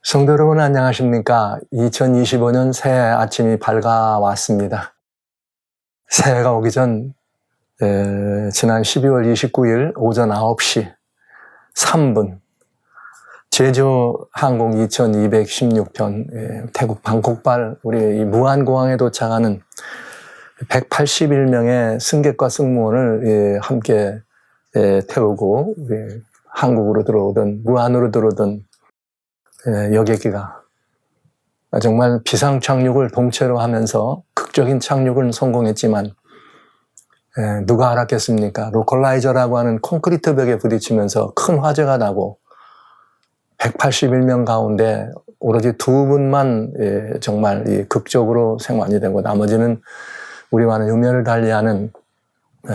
성도 여러분 안녕하십니까? 2025년 새해 아침이 밝아왔습니다. 새해가 오기 전 지난 12월 29일 오전 9시 3분 제주항공 2216편 태국 방콕발 우리 무안공항에 도착하는 181명의 승객과 승무원을 함께 태우고 한국으로 들어오던 무안으로 들어오던 여객기가 정말 비상 착륙을 동체로 하면서 극적인 착륙을 성공했지만 누가 알았겠습니까? 로컬라이저라고 하는 콘크리트 벽에 부딪히면서 큰 화재가 나고 181명 가운데 오로지 2분만 정말 극적으로 생還이 되고 나머지는 우리와는 유면을 달리하는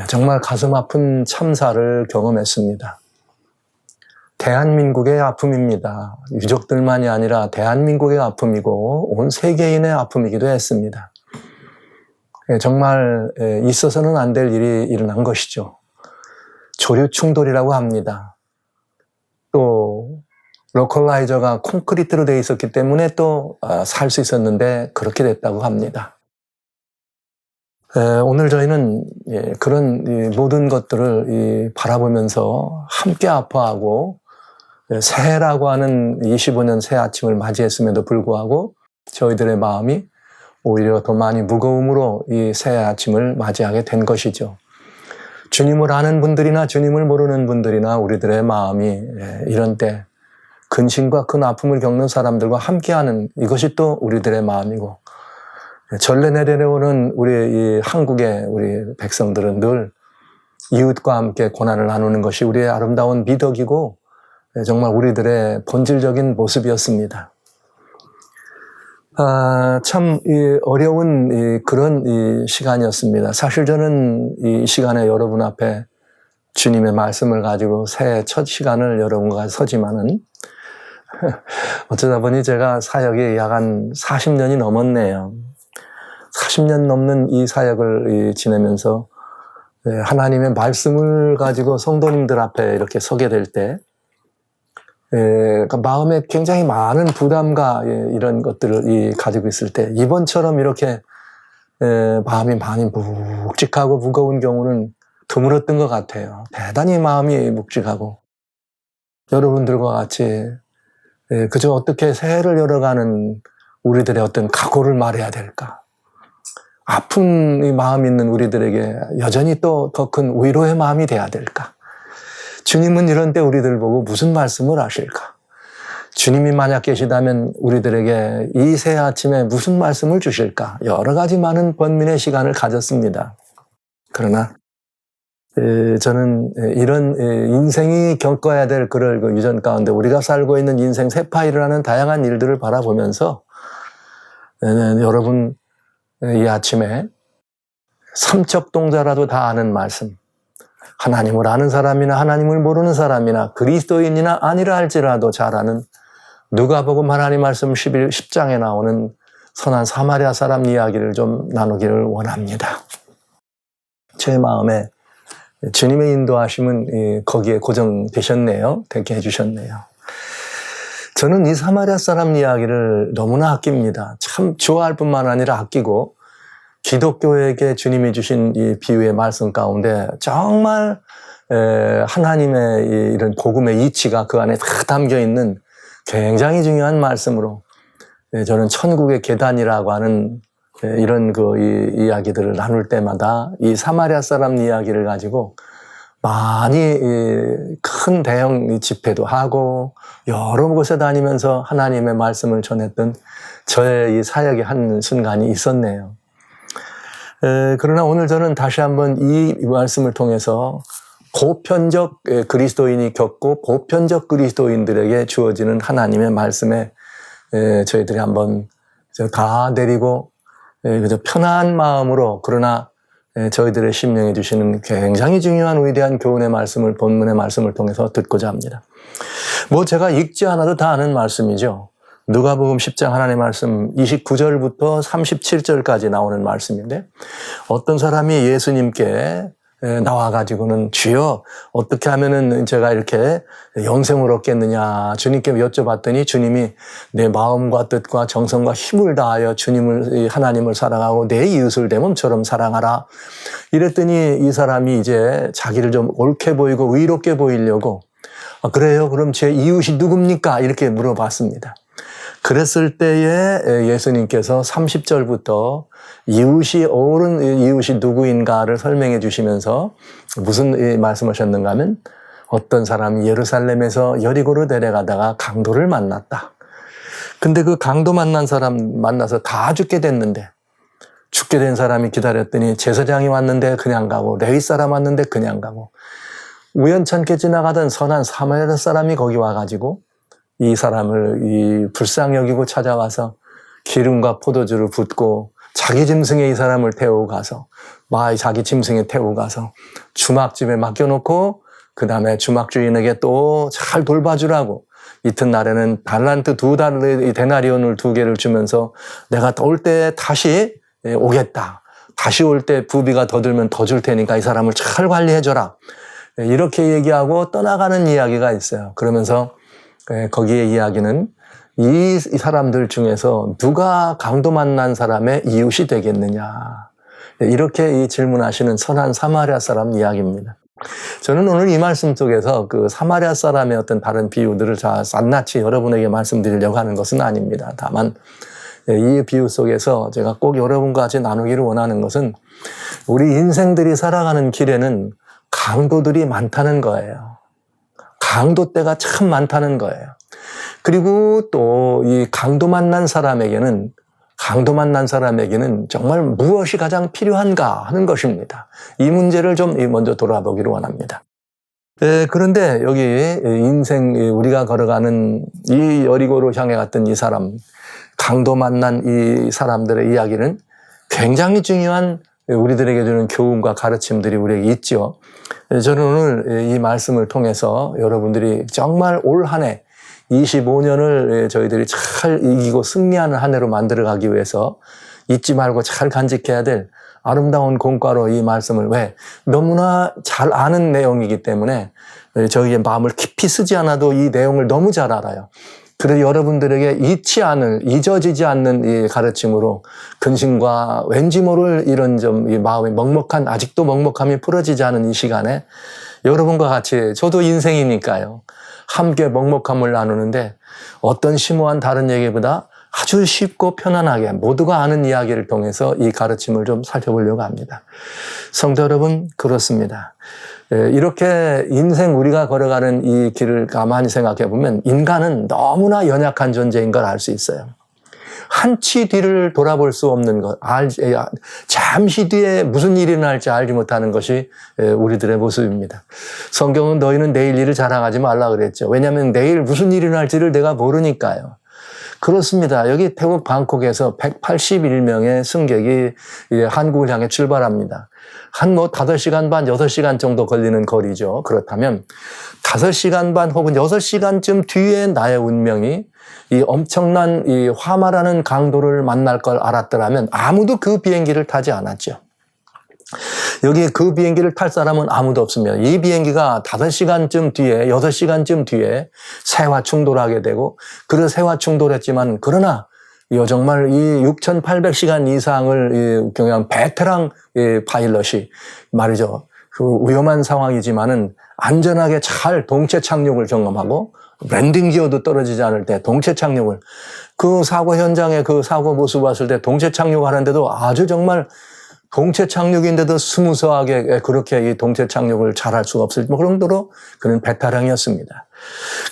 정말 가슴 아픈 참사를 경험했습니다. 대한민국의 아픔입니다. 유족들만이 아니라 대한민국의 아픔이고 온 세계인의 아픔이기도 했습니다. 정말 있어서는 안 될 일이 일어난 것이죠. 조류 충돌이라고 합니다. 또 로컬라이저가 콘크리트로 되어 있었기 때문에 또 살 수 있었는데 그렇게 됐다고 합니다. 오늘 저희는 그런 모든 것들을 바라보면서 함께 아파하고 새해라고 하는 25년 새 아침을 맞이했음에도 불구하고 저희들의 마음이 오히려 더 많이 무거움으로 이 새 아침을 맞이하게 된 것이죠. 주님을 아는 분들이나 주님을 모르는 분들이나 우리들의 마음이 이런 때 근심과 큰 아픔을 겪는 사람들과 함께하는 이것이 또 우리들의 마음이고 전래 내려오는 우리 이 한국의 우리 백성들은 늘 이웃과 함께 고난을 나누는 것이 우리의 아름다운 미덕이고 정말 우리들의 본질적인 모습이었습니다. 참 어려운 그런 시간이었습니다. 사실 저는 이 시간에 여러분 앞에 주님의 말씀을 가지고 새해 첫 시간을 여러분과 서지만은 어쩌다 보니 제가 사역이 약 한 40년이 넘었네요. 40년 넘는 이 사역을 지내면서 하나님의 말씀을 가지고 성도님들 앞에 이렇게 서게 될 때 마음에 굉장히 많은 부담과 이런 것들을 가지고 있을 때 이번처럼 이렇게 마음이 많이 묵직하고 무거운 경우는 드물었던 것 같아요. 대단히 마음이 묵직하고 여러분들과 같이 그저 어떻게 새해를 열어가는 우리들의 어떤 각오를 말해야 될까? 아픈 이 마음 있는 우리들에게 여전히 또 더 큰 위로의 마음이 돼야 될까? 주님은 이런 때 우리들 보고 무슨 말씀을 하실까? 주님이 만약 계시다면 우리들에게 이 새 아침에 무슨 말씀을 주실까? 여러 가지 많은 번민의 시간을 가졌습니다. 그러나 저는 이런 인생이 겪어야 될 그럴 그 유전 가운데 우리가 살고 있는 인생 세파일을 다양한 일들을 바라보면서 여러분 이 아침에 삼척 동자라도 다 아는 말씀, 하나님을 아는 사람이나 하나님을 모르는 사람이나 그리스도인이나 아니라 할지라도 잘 아는 누가복음 하나님 말씀 10장에 나오는 선한 사마리아 사람 이야기를 좀 나누기를 원합니다. 제 마음에 주님의 인도하심은 거기에 고정되셨네요. 되게 해주셨네요. 저는 이 사마리아 사람 이야기를 너무나 아낍니다. 참 좋아할 뿐만 아니라 아끼고 기독교에게 주님이 주신 이 비유의 말씀 가운데 정말 하나님의 이런 복음의 이치가 그 안에 다 담겨 있는 굉장히 중요한 말씀으로 저는 천국의 계단이라고 하는 이런 이야기들을 나눌 때마다 이 사마리아 사람 이야기를 가지고 많이 큰 대형 집회도 하고 여러 곳에 다니면서 하나님의 말씀을 전했던 저의 이 사역의 한 순간이 있었네요. 그러나 오늘 저는 다시 한번 이 말씀을 통해서 보편적 그리스도인이 겪고 보편적 그리스도인들에게 주어지는 하나님의 말씀에 저희들이 한번 다 내리고 그저 편한 마음으로 그러나 저희들의 심령해 주시는 굉장히 중요한 위대한 교훈의 말씀을 본문의 말씀을 통해서 듣고자 합니다. 뭐 제가 읽지 않아도 다 아는 말씀이죠. 누가복음 10장 하나님의 말씀 29절부터 37절까지 나오는 말씀인데 어떤 사람이 예수님께 나와가지고는 주여 어떻게 하면은 제가 이렇게 영생을 얻겠느냐 주님께 여쭤봤더니 주님이 내 마음과 뜻과 정성과 힘을 다하여 하나님을 사랑하고 내 이웃을 내 몸처럼 사랑하라. 이랬더니 이 사람이 이제 자기를 좀 옳게 보이고 의롭게 보이려고 그래요? 그럼 제 이웃이 누굽니까? 이렇게 물어봤습니다. 그랬을 때에 예수님께서 30절부터 이웃이 누구인가를 설명해 주시면서 무슨 말씀하셨는가 하면 어떤 사람이 예루살렘에서 여리고로 내려가다가 강도를 만났다. 근데 그 강도 만난 사람 만나서 다 죽게 됐는데 죽게 된 사람이 기다렸더니 제사장이 왔는데 그냥 가고 레위 사람 왔는데 그냥 가고 우연찮게 지나가던 선한 사마리아 사람이 거기 와가지고 이 사람을 불쌍히 여기고 찾아와서 기름과 포도주를 붓고 자기 짐승에 이 사람을 태우고 가서 자기 짐승에 태우고 가서 주막집에 맡겨놓고 그 다음에 주막주인에게 또 잘 돌봐주라고 이튿날에는 달란트 2달러 데나리온을 2개를 주면서 내가 올 때 다시 오겠다. 다시 올 때 부비가 더 들면 더 줄 테니까 이 사람을 잘 관리해줘라. 이렇게 얘기하고 떠나가는 이야기가 있어요. 그러면서 거기에 이야기는 이 사람들 중에서 누가 강도 만난 사람의 이웃이 되겠느냐. 이렇게 이 질문하시는 선한 사마리아 사람 이야기입니다. 저는 오늘 이 말씀 속에서 그 사마리아 사람의 어떤 다른 비유들을 낱낱이 여러분에게 말씀드리려고 하는 것은 아닙니다. 다만 이 비유 속에서 제가 꼭 여러분과 같이 나누기를 원하는 것은 우리 인생들이 살아가는 길에는 강도들이 많다는 거예요. 강도대가 참 많다는 거예요. 그리고 또 이 강도 만난 사람에게는 정말 무엇이 가장 필요한가 하는 것입니다. 이 문제를 좀 먼저 돌아보기를 원합니다. 그런데 여기 우리가 걸어가는 이 여리고로 향해 갔던 이 사람, 강도 만난 이 사람들의 이야기는 굉장히 중요한 우리들에게 주는 교훈과 가르침들이 우리에게 있죠. 저는 오늘 이 말씀을 통해서 여러분들이 정말 올 한 해 25년을 저희들이 잘 이기고 승리하는 한 해로 만들어가기 위해서 잊지 말고 잘 간직해야 될 아름다운 공과로 이 말씀을 너무나 잘 아는 내용이기 때문에 저희의 마음을 깊이 쓰지 않아도 이 내용을 너무 잘 알아요. 그래서 여러분들에게 잊어지지 않는 이 가르침으로 근심과 왠지 모를 이런 이 마음의 아직도 먹먹함이 풀어지지 않은 이 시간에 여러분과 같이, 저도 인생이니까요, 함께 먹먹함을 나누는데 어떤 심오한 다른 얘기보다 아주 쉽고 편안하게 모두가 아는 이야기를 통해서 이 가르침을 좀 살펴보려고 합니다. 성도 여러분, 그렇습니다. 이렇게 우리가 걸어가는 이 길을 가만히 생각해 보면 인간은 너무나 연약한 존재인 걸 알 수 있어요. 한치 뒤를 돌아볼 수 없는 것, 잠시 뒤에 무슨 일이 날지 알지 못하는 것이 우리들의 모습입니다. 성경은 너희는 내일 일을 자랑하지 말라 그랬죠. 왜냐하면 내일 무슨 일이 날지를 내가 모르니까요. 그렇습니다. 여기 태국 방콕에서 181명의 승객이 한국을 향해 출발합니다. 한 5시간 반, 6시간 정도 걸리는 거리죠. 그렇다면 5시간 반 혹은 6시간쯤 뒤에 나의 운명이 이 엄청난 이 화마라는 강도를 만날 걸 알았더라면 아무도 그 비행기를 타지 않았죠. 여기 그 비행기를 탈 사람은 아무도 없습니다. 이 비행기가 5시간쯤 뒤에, 6시간쯤 뒤에 새와 충돌하게 되고, 그래서 새와 충돌했지만, 그러나 정말 이 6,800시간 이상을 경영한 베테랑 파일럿이 말이죠. 그 위험한 상황이지만은 안전하게 잘 동체 착륙을 점검하고 랜딩 기어도 떨어지지 않을 때 동체 착륙을, 그 사고 현장에 그 사고 모습 봤을 때 동체 착륙하는데도 아주 정말 동체 착륙인데도 스무스하게 그렇게 이 동체 착륙을 잘할 수가 없을 정도로 그는 베테랑이었습니다.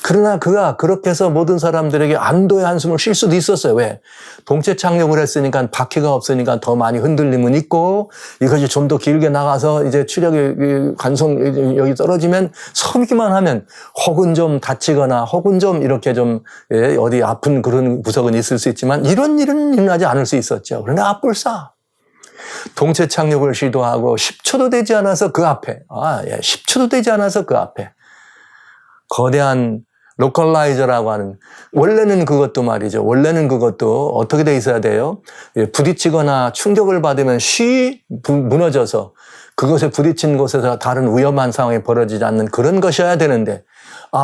그러나 그가 그렇게 해서 모든 사람들에게 안도의 한숨을 쉴 수도 있었어요. 왜? 동체 착륙을 했으니까 바퀴가 없으니까 더 많이 흔들림은 있고, 이것이 좀 더 길게 나가서 이제 추력의 여기 떨어지면 서기만 하면 혹은 좀 다치거나 혹은 좀 이렇게 좀 어디 아픈 그런 구석은 있을 수 있지만 이런 일은 일어나지 않을 수 있었죠. 그러나 앞불싸 동체 착륙을 시도하고 10초도 되지 않아서 그 앞에, 10초도 되지 않아서 그 앞에 거대한 로컬라이저라고 하는, 원래는 그것도 어떻게 돼 있어야 돼요? 부딪히거나 충격을 받으면 무너져서 그것에 부딪힌 곳에서 다른 위험한 상황이 벌어지지 않는 그런 것이어야 되는데,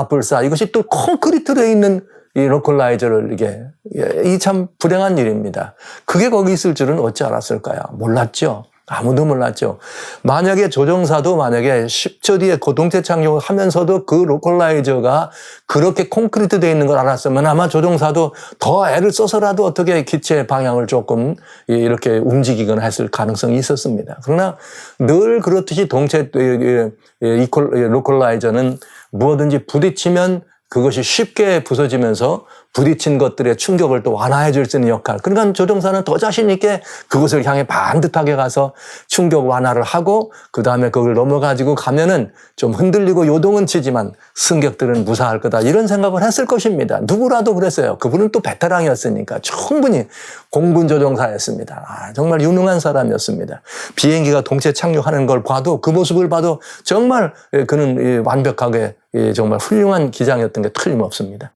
불사 이것이 또 콘크리트로 있는 이 로컬라이저를 이 참 불행한 일입니다. 그게 거기 있을 줄은 어찌 알았을까요? 몰랐죠. 아무도 몰랐죠. 만약에 조종사도 만약에 10초 뒤에 고동체 착륙을 하면서도 그 로컬라이저가 그렇게 콘크리트 되어 있는 걸 알았으면 아마 조종사도 더 애를 써서라도 어떻게 기체의 방향을 조금 이렇게 움직이거나 했을 가능성이 있었습니다. 그러나 늘 그렇듯이 동체 로컬라이저는 무엇든지 부딪히면 그것이 쉽게 부서지면서 부딪힌 것들의 충격을 또 완화해 줄 수 있는 역할. 그러니까 조종사는 더 자신 있게 그것을 향해 반듯하게 가서 충격 완화를 하고 그 다음에 그걸 넘어가지고 가면은 좀 흔들리고 요동은 치지만 승객들은 무사할 거다. 이런 생각을 했을 것입니다. 누구라도 그랬어요. 그분은 또 베테랑이었으니까 충분히 공군 조종사였습니다. 정말 유능한 사람이었습니다. 비행기가 동체 착륙하는 걸 봐도 그 모습을 봐도 정말 그는 완벽하게 정말 훌륭한 기장이었던 게 틀림없습니다.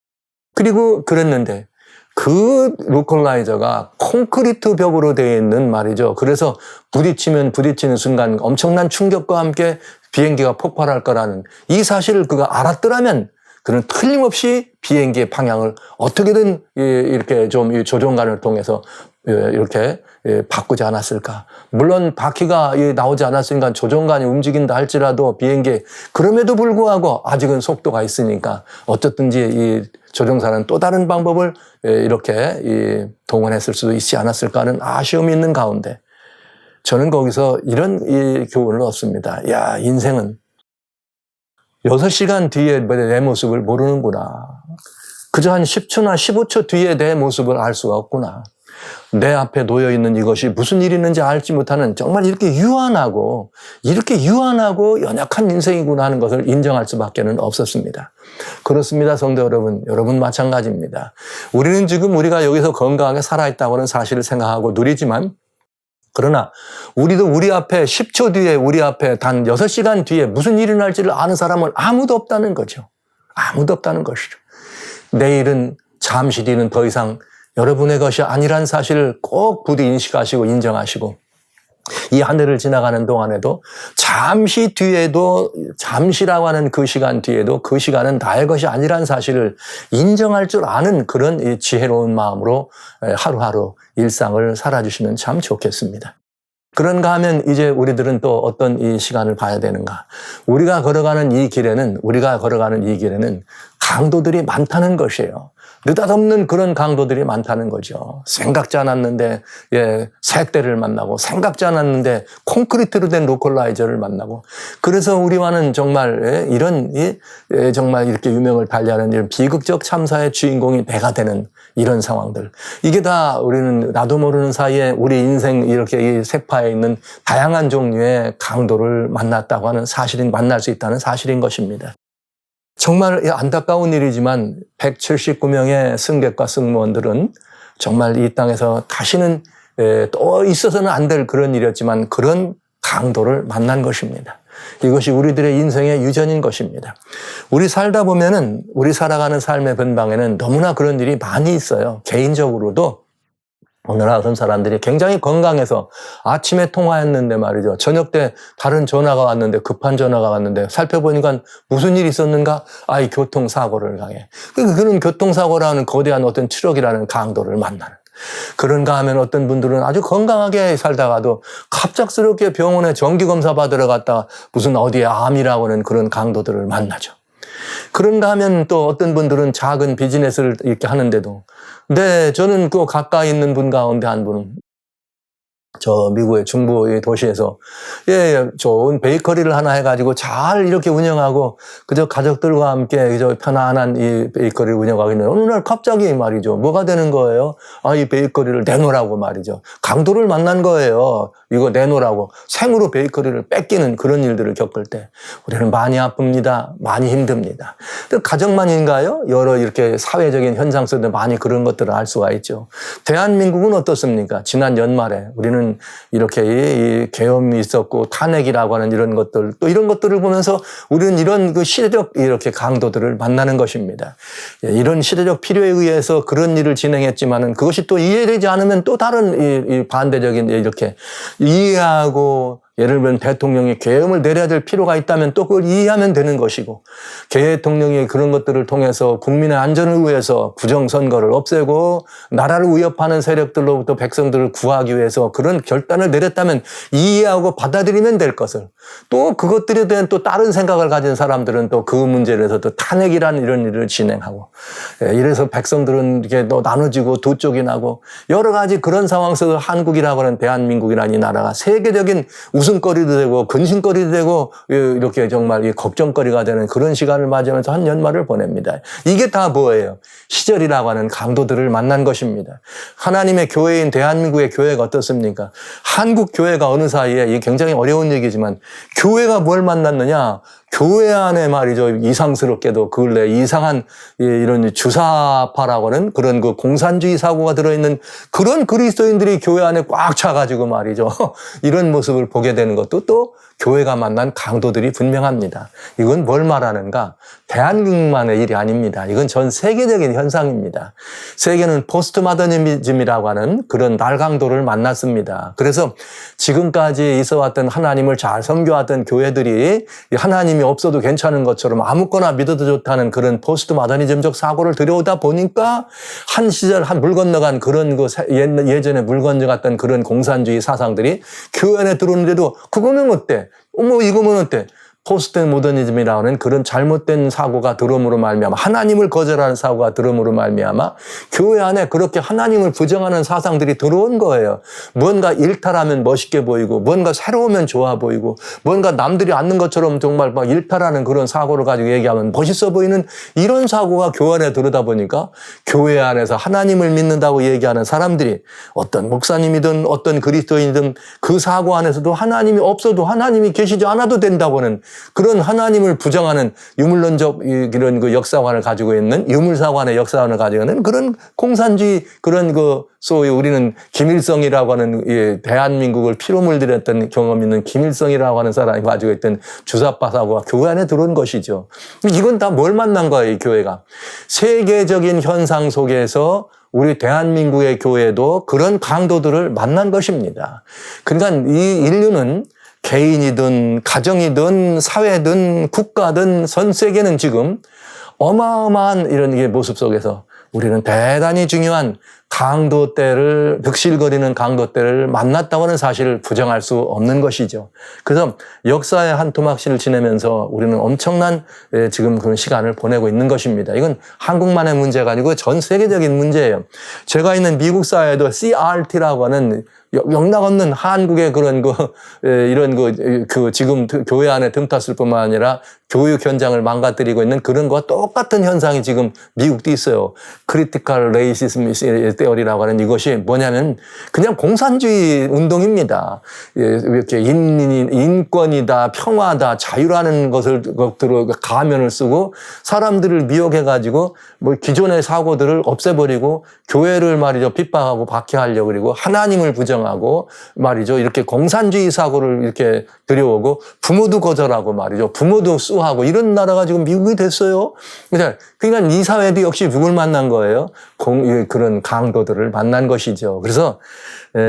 그리고 그랬는데 그 로컬라이저가 콘크리트 벽으로 되어 있는 말이죠. 그래서 부딪히면 부딪히는 순간 엄청난 충격과 함께 비행기가 폭발할 거라는 이 사실을 그가 알았더라면 그는 틀림없이 비행기의 방향을 어떻게든 이렇게 좀 조종관을 통해서 이렇게 바꾸지 않았을까. 물론 바퀴가 나오지 않았으니까 조종관이 움직인다 할지라도 비행기 그럼에도 불구하고 아직은 속도가 있으니까 어쨌든지 이 조종사는 또 다른 방법을 이렇게 동원했을 수도 있지 않았을까 하는 아쉬움이 있는 가운데 저는 거기서 이런 교훈을 얻습니다. 야, 인생은 6시간 뒤에 내 모습을 모르는구나. 그저 한 10초나 15초 뒤에 내 모습을 알 수가 없구나. 내 앞에 놓여있는 이것이 무슨 일이 있는지 알지 못하는 정말 이렇게 유한하고 연약한 인생이구나 하는 것을 인정할 수밖에는 없었습니다. 그렇습니다. 성도 여러분, 여러분 마찬가지입니다. 우리는 지금 우리가 여기서 건강하게 살아있다고는 사실을 생각하고 누리지만 그러나 우리도 우리 앞에 10초 뒤에 우리 앞에 단 6시간 뒤에 무슨 일이 날지를 아는 사람은 아무도 없다는 거죠. 아무도 없다는 것이죠. 내일은 잠시 뒤는 더 이상 여러분의 것이 아니란 사실을 꼭 부디 인식하시고 인정하시고 이 한 해를 지나가는 동안에도 잠시 뒤에도 잠시라고 하는 그 시간 뒤에도 그 시간은 나의 것이 아니란 사실을 인정할 줄 아는 그런 지혜로운 마음으로 하루하루 일상을 살아주시면 참 좋겠습니다. 그런가 하면 이제 우리들은 또 어떤 이 시간을 봐야 되는가. 우리가 걸어가는 이 길에는 강도들이 많다는 것이에요. 느닷없는 그런 강도들이 많다는 거죠. 생각지 않았는데 새떼를 만나고 생각지 않았는데 콘크리트로 된 로컬라이저를 만나고 그래서 우리와는 정말 정말 이렇게 유명을 달리하는 이런 비극적 참사의 주인공이 내가 되는 이런 상황들. 이게 다 우리는 나도 모르는 사이에 우리 인생 이렇게 이 세파에 있는 다양한 종류의 강도를 만났다고 하는 만날 수 있다는 사실인 것입니다. 정말 안타까운 일이지만 179명의 승객과 승무원들은 정말 이 땅에서 다시는 또 있어서는 안 될 그런 일이었지만 그런 강도를 만난 것입니다. 이것이 우리들의 인생의 유전인 것입니다. 우리 살다 보면은 우리 살아가는 삶의 변방에는 너무나 그런 일이 많이 있어요. 개인적으로도 오늘 어떤 사람들이 굉장히 건강해서 아침에 통화했는데 말이죠. 저녁 때 다른 전화가 왔는데 급한 전화가 왔는데 살펴보니까 무슨 일이 있었는가? 이 교통사고를 당해. 그런 교통사고라는 거대한 어떤 추력이라는 강도를 만나는. 그런가 하면 어떤 분들은 아주 건강하게 살다가도 갑작스럽게 병원에 정기검사 받으러 갔다가 무슨 어디에 암이라고 하는 그런 강도들을 만나죠. 그런가 하면 또 어떤 분들은 작은 비즈니스를 이렇게 하는데도 저는 그 가까이 있는 분 가운데 한 분은 저 미국의 중부의 도시에서 좋은 베이커리를 하나 해가지고 잘 이렇게 운영하고 그저 가족들과 함께 그저 편안한 이 베이커리를 운영하고 있는 어느 날 갑자기 말이죠. 뭐가 되는 거예요? 이 베이커리를 내놓으라고 말이죠. 강도를 만난 거예요. 이거 내놓으라고 생으로 베이커리를 뺏기는 그런 일들을 겪을 때 우리는 많이 아픕니다. 많이 힘듭니다. 가정만인가요? 여러 이렇게 사회적인 현상 속에서 많이 그런 것들을 알 수가 있죠. 대한민국은 어떻습니까? 지난 연말에 우리는 이렇게 이 계엄이 있었고 탄핵이라고 하는 이런 것들 또 이런 것들을 보면서 우리는 이런 그 시대적 이렇게 강도들을 만나는 것입니다. 이런 시대적 필요에 의해서 그런 일을 진행했지만은 그것이 또 이해되지 않으면 또 다른 이 반대적인 이렇게 이해하고 예를 들면 대통령이 계엄을 내려야 될 필요가 있다면 또 그걸 이해하면 되는 것이고, 대통령이 그런 것들을 통해서 국민의 안전을 위해서 부정선거를 없애고 나라를 위협하는 세력들로부터 백성들을 구하기 위해서 그런 결단을 내렸다면 이해하고 받아들이면 될 것을, 또 그것들에 대한 또 다른 생각을 가진 사람들은 또 그 문제에 대해서 또 탄핵이라는 이런 일을 진행하고, 이래서 백성들은 이렇게 또 나눠지고 두 쪽이 나고 여러 가지 그런 상황 속에서 한국이라고 하는 대한민국이라는 이 나라가 세계적인 웃음거리도 되고 근심거리도 되고 이렇게 정말 걱정거리가 되는 그런 시간을 맞이하면서 한 연말을 보냅니다. 이게 다 뭐예요? 시절이라고 하는 강도들을 만난 것입니다. 하나님의 교회인 대한민국의 교회가 어떻습니까? 한국 교회가 어느 사이에, 이게 굉장히 어려운 얘기지만 교회가 뭘 만났느냐? 교회 안에 말이죠. 이상스럽게도 근래 이상한 이런 주사파라고 하는 그런 그 공산주의 사고가 들어있는 그런 그리스도인들이 교회 안에 꽉 차가지고 말이죠. 이런 모습을 보게 되는 것도 또 교회가 만난 강도들이 분명합니다. 이건 뭘 말하는가? 대한민국만의 일이 아닙니다. 이건 전 세계적인 현상입니다. 세계는 포스트 모더니즘이라고 하는 그런 날강도를 만났습니다. 그래서 지금까지 있어왔던 하나님을 잘 섬겨왔던 교회들이 하나님이 없어도 괜찮은 것처럼 아무거나 믿어도 좋다는 그런 포스트 모더니즘적 사고를 들여오다 보니까 한 시절 물 건너간 그런 그 예전에 물 건너갔던 그런 공산주의 사상들이 교회 안에 들어오는데도 그거는 어때? 이거면 어때? 포스트 모더니즘이라고 하는 그런 잘못된 사고가 들어옴으로 말미암아, 하나님을 거절하는 사고가 들어옴으로 말미암아 교회 안에 그렇게 하나님을 부정하는 사상들이 들어온 거예요. 뭔가 일탈하면 멋있게 보이고, 뭔가 새로우면 좋아 보이고, 뭔가 남들이 않는 것처럼 정말 막 일탈하는 그런 사고를 가지고 얘기하면 멋있어 보이는 이런 사고가 교회 안에 들어오다 보니까 교회 안에서 하나님을 믿는다고 얘기하는 사람들이 어떤 목사님이든 어떤 그리스도인이든 그 사고 안에서도 하나님이 없어도 하나님이 계시지 않아도 된다고는 그런 하나님을 부정하는 유물론적 이런 그 역사관을 가지고 있는, 유물사관의 역사관을 가지고 있는 그런 공산주의, 그런 그 소위 우리는 김일성이라고 하는 대한민국을 피로 물들였던 경험 있는 김일성이라고 하는 사람이 가지고 있던 주사파 사고가 교회 안에 들어온 것이죠. 이건 다 뭘 만난 거예요, 이 교회가? 세계적인 현상 속에서 우리 대한민국의 교회도 그런 강도들을 만난 것입니다. 그러니까 이 인류는 개인이든 가정이든 사회든 국가든 전 세계는 지금 어마어마한 이런 모습 속에서 우리는 대단히 중요한 강도 때를, 득실거리는 강도 때를 만났다고 하는 사실을 부정할 수 없는 것이죠. 그래서 역사의 한 토막실을 지내면서 우리는 엄청난 지금 그런 시간을 보내고 있는 것입니다. 이건 한국만의 문제가 아니고 전 세계적인 문제예요. 제가 있는 미국 사회도 CRT라고 하는 영락없는 한국의 그런 이런 지금 교회 안에 틈탔을 뿐만 아니라 교육 현장을 망가뜨리고 있는 그런 거와 똑같은 현상이 지금 미국도 있어요. 크리티컬 레이시즘 테어리라고 하는 이것이 뭐냐면 그냥 공산주의 운동입니다. 이렇게 인권이다, 평화다, 자유라는 것들로 가면을 쓰고 사람들을 미혹해가지고 기존의 사고들을 없애버리고 교회를 말이죠, 핍박하고 박해하려고 그리고 하나님을 부정하고 말이죠, 이렇게 공산주의 사고를 이렇게 들여오고 부모도 거절하고 말이죠, 부모도 수하고 이런 나라가 지금 미국이 됐어요. 그러니까 이 사회도 역시 누굴 만난 거예요? 그런 강도들을 만난 것이죠. 그래서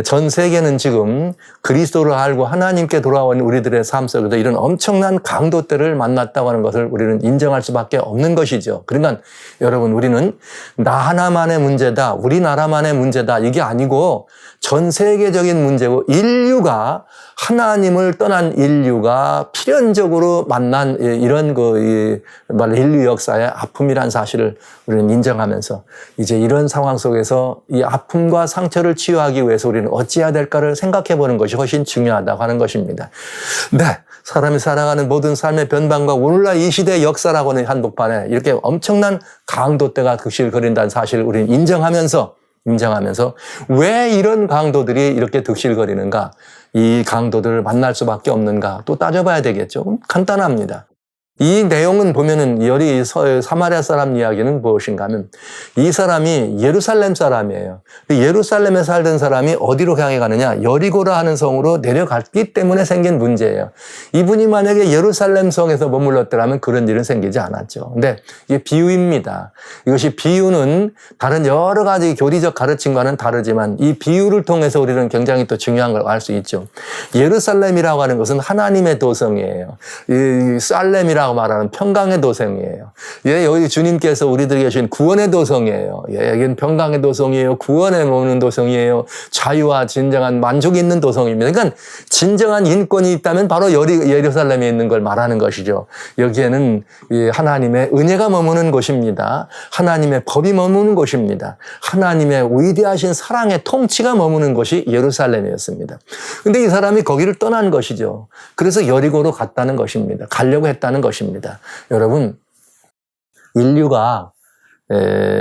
전 세계는 지금 그리스도를 알고 하나님께 돌아온 우리들의 삶 속에서 이런 엄청난 강도 때를 만났다고 하는 것을 우리는 인정할 수밖에 없는 것이죠. 그러니까 여러분, 우리는 나 하나만의 문제다, 우리나라만의 문제다, 이게 아니고 전 세계적인 문제고, 인류가, 하나님을 떠난 인류가 필연적으로 만난 이런 인류 역사의 아픔이란 사실을 우리는 인정하면서 이제 이런 상황 속에서 이 아픔과 상처를 치유하기 위해서 우리는 어찌해야 될까를 생각해 보는 것이 훨씬 중요하다고 하는 것입니다. 네. 사람이 살아가는 모든 삶의 변방과 오늘날 이 시대의 역사라고 하는 한복판에 이렇게 엄청난 강도 때가 득실거린다는 사실을 우리는 인정하면서 왜 이런 강도들이 이렇게 득실거리는가? 이 강도들을 만날 수밖에 없는가? 또 따져봐야 되겠죠. 간단합니다. 이 내용은 보면은 사마리아 사람 이야기는 무엇인가 하면 이 사람이 예루살렘 사람이에요. 예루살렘에 살던 사람이 어디로 향해 가느냐? 여리고라 하는 성으로 내려갔기 때문에 생긴 문제예요. 이분이 만약에 예루살렘 성에서 머물렀더라면 그런 일은 생기지 않았죠. 근데 이게 비유입니다. 이것이 비유는 다른 여러 가지 교리적 가르침과는 다르지만 이 비유를 통해서 우리는 굉장히 또 중요한 걸 알 수 있죠. 예루살렘이라고 하는 것은 하나님의 도성이에요. 이 살렘이라고 말하는 평강의 도성이에요. 예, 여기 주님께서 우리들에게 주신 구원의 도성이에요. 예, 여기는 평강의 도성이에요. 구원에 머무는 도성이에요. 자유와 진정한 만족이 있는 도성입니다. 그러니까 진정한 인권이 있다면 바로 예루살렘에 있는 걸 말하는 것이죠. 여기에는 하나님의 은혜가 머무는 곳입니다. 하나님의 법이 머무는 곳입니다. 하나님의 위대하신 사랑의 통치가 머무는 곳이 예루살렘이었습니다. 근데 이 사람이 거기를 떠난 것이죠. 그래서 여리고로 갔다는 것입니다. 가려고 했다는 것입니다. 여러분, 인류가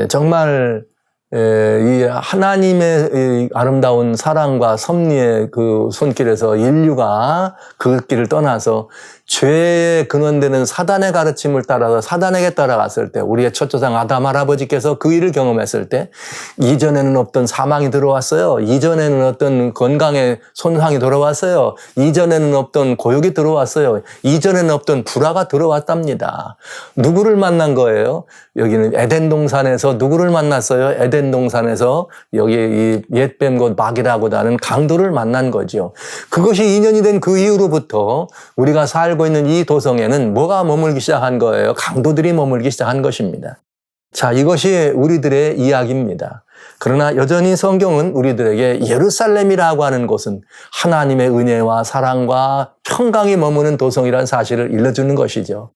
정말 이 하나님의 이 아름다운 사랑과 섭리의 그 손길에서 인류가 그 길을 떠나서 죄의 근원되는 사단의 가르침을 따라서 사단에게 따라갔을 때 우리의 첫 조상 아담 할아버지께서 그 일을 경험했을 때 이전에는 없던 사망이 들어왔어요. 이전에는 어떤 건강의 손상이 들어왔어요. 이전에는 없던 고욕이 들어왔어요. 이전에는 없던 불화가 들어왔답니다. 누구를 만난 거예요? 여기는 에덴 동산에서 누구를 만났어요? 에덴 동산에서 여기 이 옛뱀 곧 마귀라고 하는 강도를 만난 거죠. 그것이 인연이 된 그 이후로부터 우리가 살고 있는 이 도성에는 뭐가 머물기 시작한 거예요? 강도들이 머물기 시작한 것입니다. 자, 이것이 우리들의 이야기입니다. 그러나 여전히 성경은 우리들에게 예루살렘이라고 하는 곳은 하나님의 은혜와 사랑과 평강이 머무는 도성이라는 사실을 일러주는 것이죠.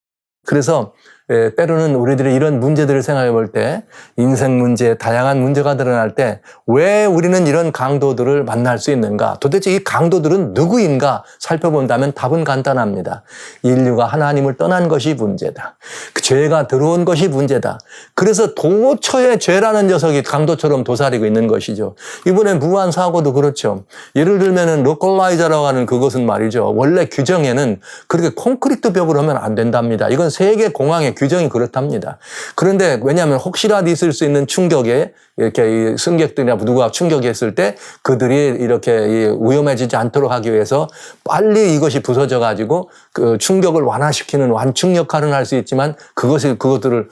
그래서 때로는 우리들이 이런 문제들을 생각해 볼 때 인생 문제, 다양한 문제가 드러날 때 왜 우리는 이런 강도들을 만날 수 있는가? 도대체 이 강도들은 누구인가 살펴본다면 답은 간단합니다. 인류가 하나님을 떠난 것이 문제다. 그 죄가 들어온 것이 문제다. 그래서 도처에 죄라는 녀석이 강도처럼 도사리고 있는 것이죠. 이번에 무한 사고도 그렇죠. 예를 들면은 로컬라이저라고 하는 그것은 말이죠. 원래 규정에는 그렇게 콘크리트 벽으로 하면 안 된답니다. 이건 세계 공항의 규정이 그렇답니다. 그런데 왜냐하면 혹시라도 있을 수 있는 충격에 이렇게 승객들이나 누가 충격이 했을 때 그들이 이렇게 위험해지지 않도록 하기 위해서 빨리 이것이 부서져 가지고 그 충격을 완화시키는 완충 역할은 할 수 있지만 그것들을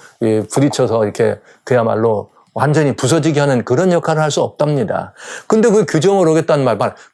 부딪혀서 이렇게 그야말로 완전히 부서지게 하는 그런 역할을 할 수 없답니다. 근데 그 규정을 어겼다는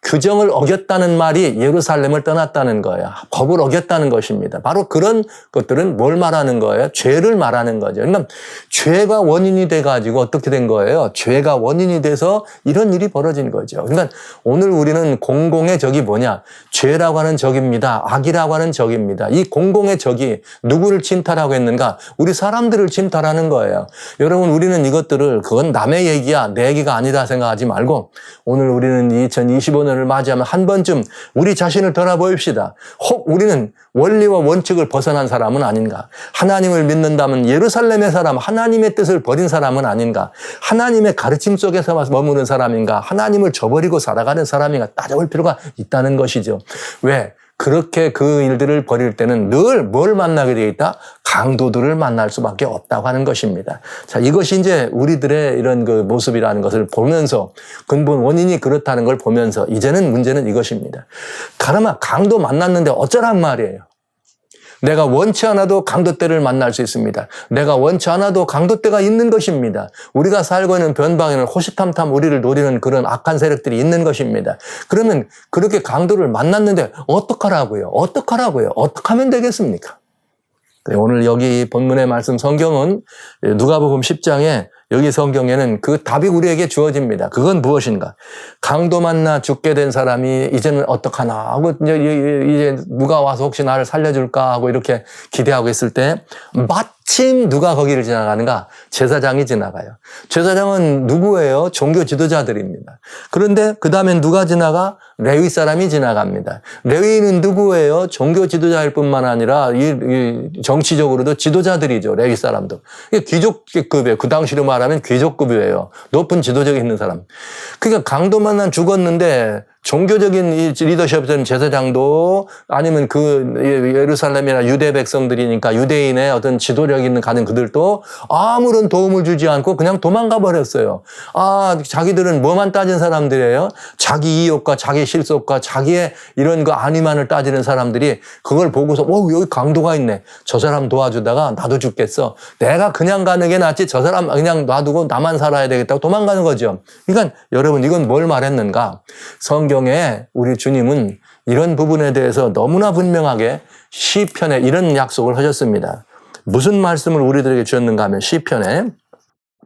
규정을 어겼다는 말이 예루살렘을 떠났다는 거예요. 법을 어겼다는 것입니다. 바로 그런 것들은 뭘 말하는 거예요? 죄를 말하는 거죠. 그러니까 죄가 원인이 돼가지고 어떻게 된 거예요? 죄가 원인이 돼서 이런 일이 벌어진 거죠. 그러니까 오늘 우리는 공공의 적이 뭐냐? 죄라고 하는 적입니다. 악이라고 하는 적입니다. 이 공공의 적이 누구를 침탈하고 있는가? 우리 사람들을 침탈하는 거예요. 여러분, 우리는 이것들을 그건 남의 얘기야, 내 얘기가 아니다 생각하지 말고 오늘 우리는 2025년을 맞이하면 한 번쯤 우리 자신을 돌아보입시다. 혹 우리는 원리와 원칙을 벗어난 사람은 아닌가? 하나님을 믿는다면 예루살렘의 사람, 하나님의 뜻을 버린 사람은 아닌가? 하나님의 가르침 속에서 머무는 사람인가? 하나님을 저버리고 살아가는 사람인가? 따져볼 필요가 있다는 것이죠. 왜? 그렇게 그 일들을 벌일 때는 늘 뭘 만나게 되어 있다? 강도들을 만날 수밖에 없다고 하는 것입니다. 자, 이것이 이제 우리들의 이런 그 모습이라는 것을 보면서 근본 원인이 그렇다는 걸 보면서 이제는 문제는 이것입니다. 가르마 강도 만났는데 어쩌란 말이에요. 내가 원치 않아도 강도떼를 만날 수 있습니다. 내가 원치 않아도 강도떼가 있는 것입니다. 우리가 살고 있는 변방에는 호시탐탐 우리를 노리는 그런 악한 세력들이 있는 것입니다. 그러면 그렇게 강도를 만났는데 어떡하라고요? 어떡하라고요? 어떡하면 되겠습니까? 오늘 여기 본문의 말씀 성경은 누가복음 10장에 여기 성경에는 그 답이 우리에게 주어집니다. 그건 무엇인가? 강도 만나 죽게 된 사람이 이제는 어떡하나 하고 이제 누가 와서 혹시 나를 살려줄까 하고 이렇게 기대하고 있을 때 마침 누가 거기를 지나가는가? 제사장이 지나가요. 제사장은 누구예요? 종교 지도자들입니다. 그런데 그 다음엔 누가 지나가? 레위 사람이 지나갑니다. 레위는 누구예요? 종교 지도자일 뿐만 아니라 정치적으로도 지도자들이죠. 레위 사람도. 귀족급이에요. 그 당시로 말하면 귀족급이에요. 높은 지도적에 있는 사람. 그러니까 강도 만난 죽었는데 종교적인 이 리더십은 제사장도 아니면 그 예루살렘이나 유대 백성들이니까 유대인의 어떤 지도력 있는 가는 그들도 아무런 도움을 주지 않고 그냥 도망가 버렸어요. 자기들은 뭐만 따진 사람들이에요? 자기 이욕과 자기 실속과 자기의 이런 거 안위만을 따지는 사람들이 그걸 보고서 여기 강도가 있네. 저 사람 도와주다가 나도 죽겠어. 내가 그냥 가는 게 낫지 저 사람 그냥 놔두고 나만 살아야 되겠다고 도망가는 거죠. 그러니까 여러분 이건 뭘 말했는가? 성경에 우리 주님은 이런 부분에 대해서 너무나 분명하게 시편에 이런 약속을 하셨습니다. 무슨 말씀을 우리들에게 주셨는가 하면 시편에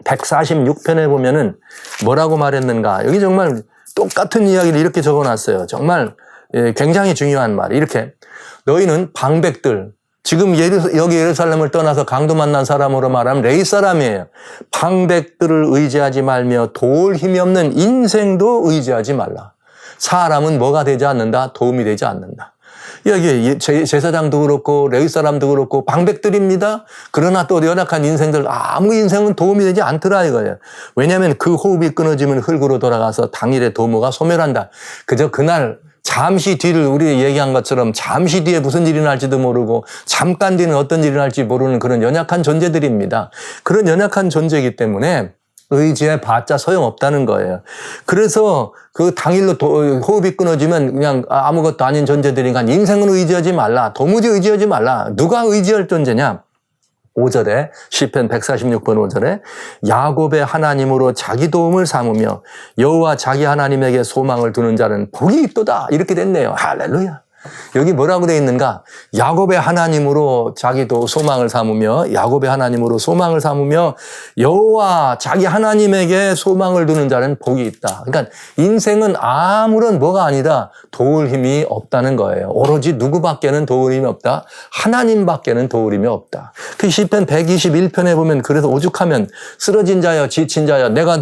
146편에 보면은 뭐라고 말했는가? 여기 정말 똑같은 이야기를 이렇게 적어놨어요. 정말 굉장히 중요한 말. 이렇게 너희는 방백들, 지금 여기 예루살렘을 떠나서 강도 만난 사람으로 말하면 레위 사람이에요. 방백들을 의지하지 말며 도울 힘이 없는 인생도 의지하지 말라. 사람은 뭐가 되지 않는다? 도움이 되지 않는다. 여기 제사장도 그렇고 레위 사람도 그렇고 방백들입니다. 그러나 또 연약한 인생들 아무 인생은 도움이 되지 않더라 이거예요. 왜냐하면 그 호흡이 끊어지면 흙으로 돌아가서 당일의 도모가 소멸한다. 그저 그날 잠시 뒤를 우리 얘기한 것처럼 잠시 뒤에 무슨 일이 날지도 모르고 잠깐 뒤는 어떤 일이 날지 모르는 그런 연약한 존재들입니다. 그런 연약한 존재이기 때문에 의지해 봤자 소용없다는 거예요. 그래서 그 당일로 호흡이 끊어지면 그냥 아무것도 아닌 존재들이니까 인생은 의지하지 말라. 도무지 의지하지 말라. 누가 의지할 존재냐? 5절에 시편 146편 5절에 야곱의 하나님으로 자기 도움을 삼으며 여호와 자기 하나님에게 소망을 두는 자는 복이 있도다. 이렇게 됐네요. 할렐루야. 여기 뭐라고 되어 있는가? 야곱의 하나님으로 자기도 소망을 삼으며 야곱의 하나님으로 소망을 삼으며 여호와 자기 하나님에게 소망을 두는 자는 복이 있다. 그러니까 인생은 아무런 뭐가 아니다. 도울 힘이 없다는 거예요. 오로지 누구밖에는 도울 힘이 없다. 하나님밖에는 도울 힘이 없다. 그 시편 121편에 보면 그래서 오죽하면 쓰러진 자여 지친 자여 내가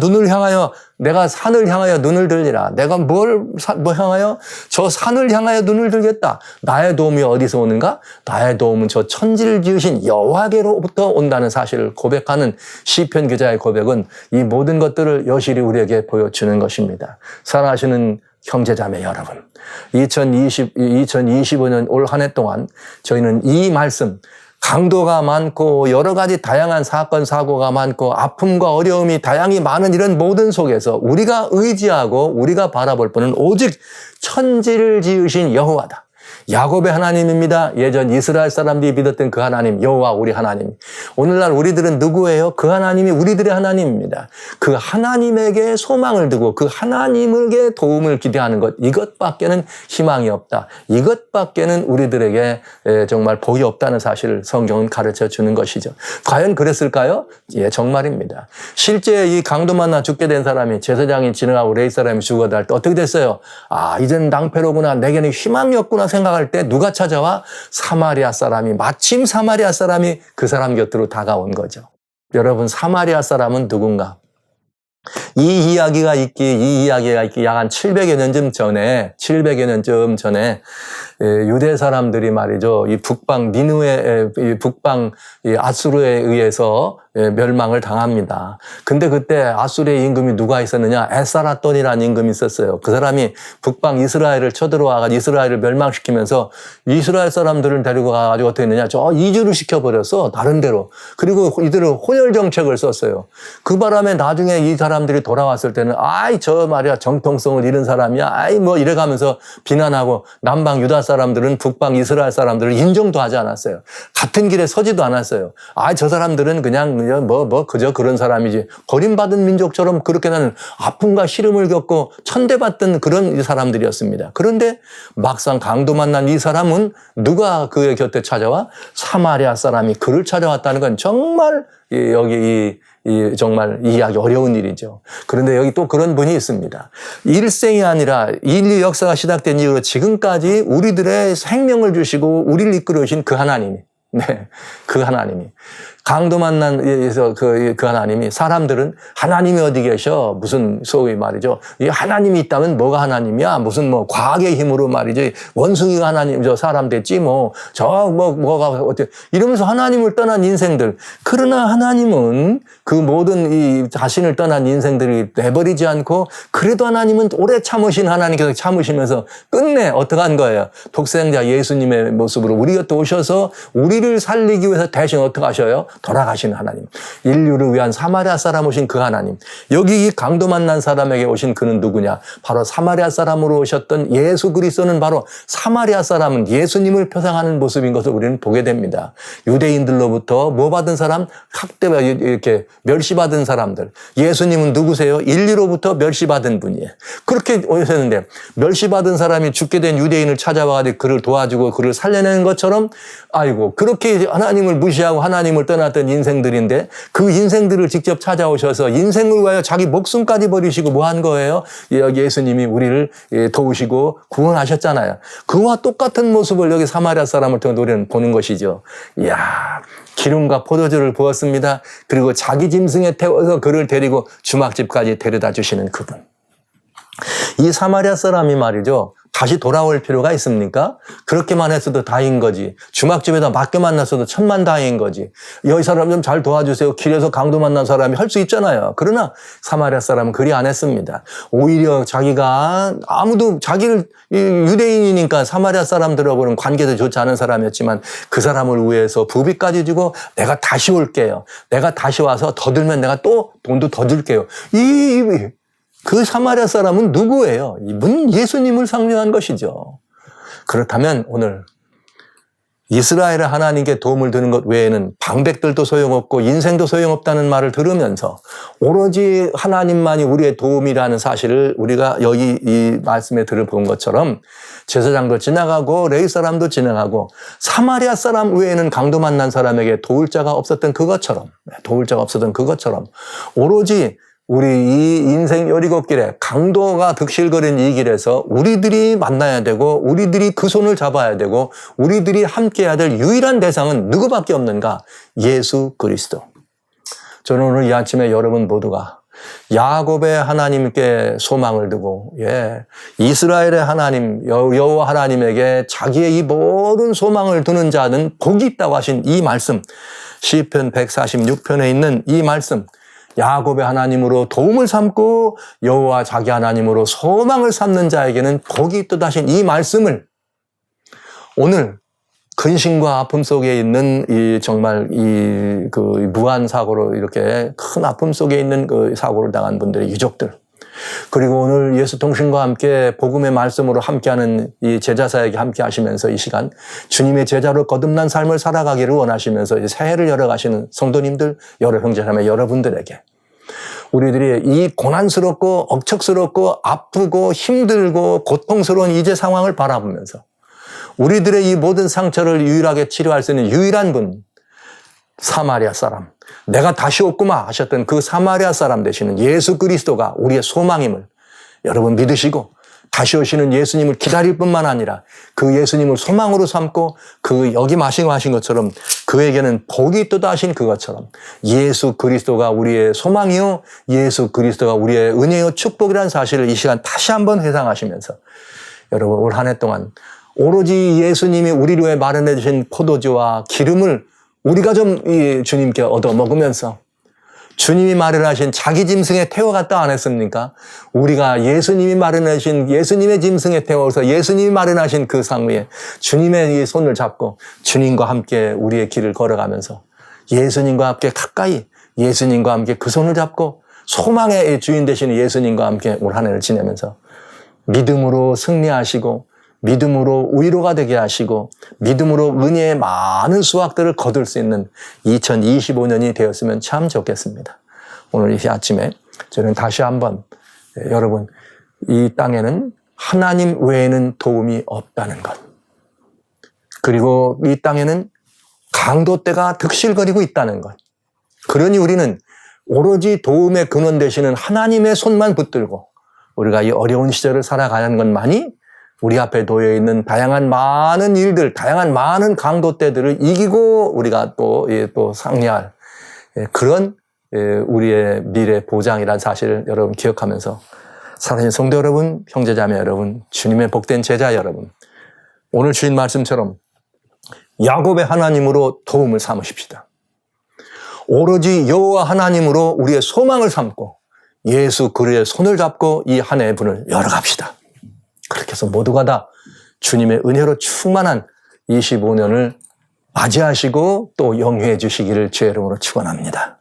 산을 향하여 눈을 들리라. 내가 뭘 향하여? 저 산을 향하여 눈을 들겠다. 나의 도움이 어디서 오는가? 나의 도움은 저 천지를 지으신 여호와께로부터 온다는 사실을 고백하는 시편 기자의 고백은 이 모든 것들을 여실히 우리에게 보여주는 것입니다. 사랑하시는 형제자매 여러분, 2025년 올 한 해 동안 저희는 이 말씀, 강도가 많고 여러 가지 다양한 사건, 사고가 많고 아픔과 어려움이 다양히 많은 이런 모든 속에서 우리가 의지하고 우리가 바라볼 분은 오직 천지를 지으신 여호와다. 야곱의 하나님입니다. 예전 이스라엘 사람들이 믿었던 그 하나님, 여호와 우리 하나님. 오늘날 우리들은 누구예요? 그 하나님이 우리들의 하나님입니다. 그 하나님에게 소망을 두고 그 하나님에게 도움을 기대하는 것, 이것밖에는 희망이 없다. 이것밖에는 우리들에게 정말 복이 없다는 사실을 성경은 가르쳐 주는 것이죠. 과연 그랬을까요? 예, 정말입니다. 실제 이 강도 만나 죽게 된 사람이 제사장이 지나가고 레위 사람이 죽어다 할 때 어떻게 됐어요? 이제는 낭패로구나. 내게는 희망이 없구나 생각할 때 누가 찾아와? 사마리아 사람이, 마침 사마리아 사람이 그 사람 곁으로 다가온 거죠. 여러분, 사마리아 사람은 누군가? 이 이야기가 있기 약 한 700여 년쯤 전에 유대 사람들이 말이죠. 이 북방 니느웨, 북방 아수르에 의해서 멸망을 당합니다. 근데 그때 아수르의 임금이 누가 있었느냐? 에사라돈이라는 임금이 있었어요. 그 사람이 북방 이스라엘을 쳐들어와가지고 이스라엘을 멸망시키면서 이스라엘 사람들을 데리고 가가지고 어떻게 했느냐? 저 이주를 시켜버렸어. 다른 데로. 그리고 이들은 혼혈 정책을 썼어요. 그 바람에 나중에 이 사람들이 돌아왔을 때는 저 말이야 정통성을 잃은 사람이야. 이래가면서 비난하고 남방 유다 사람들은 북방 이스라엘 사람들을 인정도 하지 않았어요. 같은 길에 서지도 않았어요. 저 사람들은 그냥 그저 그런 사람이지. 버림받은 민족처럼 그렇게 나는 아픔과 시름을 겪고 천대받던 그런 사람들이었습니다. 그런데 막상 강도 만난 이 사람은 누가 그의 곁에 찾아와? 사마리아 사람이 그를 찾아왔다는 건 정말 정말 이해하기 어려운 일이죠. 그런데 여기 또 그런 분이 있습니다. 일생이 아니라 인류 역사가 시작된 이후로 지금까지 우리들의 생명을 주시고 우리를 이끌어 오신 그 하나님이. 네, 그 하나님이. 강도 만난 에서 그 하나님이, 사람들은 하나님이 어디 계셔? 무슨 소위 말이죠. 이 하나님이 있다면 뭐가 하나님이야? 무슨 뭐 과학의 힘으로 말이죠. 원숭이가 하나님, 저 사람 됐지 뭐. 뭐가 어때? 이러면서 하나님을 떠난 인생들. 그러나 하나님은 그 모든 이 자신을 떠난 인생들이 내버리지 않고, 그래도 하나님은 오래 참으신 하나님께서 참으시면서 끝내 어떻게 한 거예요? 독생자 예수님의 모습으로 우리 곁에 오셔서 우리를 살리기 위해서 대신 어떻게 하셔요? 돌아가시는 하나님. 인류를 위한 사마리아 사람 오신 그 하나님. 여기 이 강도 만난 사람에게 오신 그는 누구냐? 바로 사마리아 사람으로 오셨던 예수 그리스도는 바로 사마리아 사람은 예수님을 표상하는 모습인 것을 우리는 보게 됩니다. 유대인들로부터 뭐 받은 사람? 학대와 이렇게 멸시받은 사람들. 예수님은 누구세요? 인류로부터 멸시받은 분이에요. 그렇게 오셨는데 멸시받은 사람이 죽게 된 유대인을 찾아와가지고 그를 도와주고 그를 살려내는 것처럼, 아이고 그렇게 하나님을 무시하고 하나님을 떠났던 인생들인데 그 인생들을 직접 찾아오셔서 인생을 위하여 자기 목숨까지 버리시고 뭐 한 거예요? 예수님이 우리를 도우시고 구원하셨잖아요. 그와 똑같은 모습을 여기 사마리아 사람을 통해 우리는 보는 것이죠. 이야, 기름과 포도주를 부었습니다. 그리고 자기 짐승에 태워서 그를 데리고 주막집까지 데려다 주시는 그분. 이 사마리아 사람이 말이죠, 다시 돌아올 필요가 있습니까? 그렇게만 했어도 다행인 거지. 주막집에다 맡겨 만났어도 천만다행인 거지. 이 사람 좀 잘 도와주세요. 길에서 강도 만난 사람이 할 수 있잖아요. 그러나 사마리아 사람은 그리 안 했습니다. 오히려 자기가 아무도 자기를 유대인이니까 사마리아 사람들하고는 관계도 좋지 않은 사람이었지만 그 사람을 위해서 부비까지 주고 내가 다시 올게요. 내가 다시 와서 더 들면 내가 또 돈도 더 줄게요. 그 사마리아 사람은 누구예요? 이분 예수님을 상징한 것이죠. 그렇다면 오늘 이스라엘의 하나님께 도움을 드는 것 외에는 방백들도 소용없고 인생도 소용없다는 말을 들으면서 오로지 하나님만이 우리의 도움이라는 사실을 우리가 여기 이 말씀에 들어본 것처럼 제사장도 지나가고 레위 사람도 지나가고 사마리아 사람 외에는 강도 만난 사람에게 도울 자가 없었던 그것처럼 오로지 우리 이 인생 17길에 강도가 득실거린 이 길에서 우리들이 만나야 되고 우리들이 그 손을 잡아야 되고 우리들이 함께해야 될 유일한 대상은 누구밖에 없는가? 예수 그리스도. 저는 오늘 이 아침에 여러분 모두가 야곱의 하나님께 소망을 두고 이스라엘의 하나님 여호와 하나님에게 자기의 이 모든 소망을 두는 자는 복이 있다고 하신 이 말씀, 시편 146편에 있는 이 말씀, 야곱의 하나님으로 도움을 삼고 여호와 자기 하나님으로 소망을 삼는 자에게는 복이 있다 하신 이 말씀을 오늘 근심과 아픔 속에 있는 그 무한 사고로 이렇게 큰 아픔 속에 있는 그 사고를 당한 분들의 유족들, 그리고 오늘 예수 통신과 함께 복음의 말씀으로 함께하는 이 제자사역에 함께 하시면서 이 시간 주님의 제자로 거듭난 삶을 살아가기를 원하시면서 이제 새해를 열어가시는 성도님들, 여러 형제자매 여러분들에게 우리들이 이 고난스럽고 억척스럽고 아프고 힘들고 고통스러운 이제 상황을 바라보면서 우리들의 이 모든 상처를 유일하게 치료할 수 있는 유일한 분, 사마리아 사람, 내가 다시 왔구마 하셨던 그 사마리아 사람 되시는 예수 그리스도가 우리의 소망임을 여러분 믿으시고 다시 오시는 예수님을 기다릴 뿐만 아니라 그 예수님을 소망으로 삼고 그 여기 하신 것처럼 그에게는 복이 있도다 하신 그것처럼 예수 그리스도가 우리의 소망이요 예수 그리스도가 우리의 은혜요 축복이라는 사실을 이 시간 다시 한번 회상하시면서 여러분 올 한 해 동안 오로지 예수님이 우리를 위해 마련해 주신 포도주와 기름을 우리가 좀 주님께 얻어먹으면서 주님이 마련하신 자기 짐승에 태워갔다 안 했습니까? 우리가 예수님이 마련하신 예수님의 짐승에 태워서 예수님이 마련하신 그 상위에 주님의 손을 잡고 주님과 함께 우리의 길을 걸어가면서 예수님과 함께 가까이 예수님과 함께 그 손을 잡고 소망의 주인 되시는 예수님과 함께 올 한 해를 지내면서 믿음으로 승리하시고 믿음으로 위로가 되게 하시고 믿음으로 은혜의 많은 수확들을 거둘 수 있는 2025년이 되었으면 참 좋겠습니다. 오늘 이 아침에 저는 다시 한번 여러분 이 땅에는 하나님 외에는 도움이 없다는 것, 그리고 이 땅에는 강도떼가 득실거리고 있다는 것, 그러니 우리는 오로지 도움의 근원 되시는 하나님의 손만 붙들고 우리가 이 어려운 시절을 살아가는 것만이 우리 앞에 놓여 있는 다양한 많은 일들, 다양한 많은 강도떼들을 이기고 우리가 또 상리할 그런 우리의 미래 보장이라는 사실을 여러분 기억하면서 사랑하는 성도 여러분, 형제자매 여러분, 주님의 복된 제자 여러분, 오늘 주신 말씀처럼 야곱의 하나님으로 도움을 삼으십시다. 오로지 여호와 하나님으로 우리의 소망을 삼고 예수 그리스도의 손을 잡고 이 한 해의 분을 열어갑시다. 그렇게 해서 모두가 다 주님의 은혜로 충만한 25년을 맞이하시고 또 영유해 주시기를 주의 이름으로 축원합니다.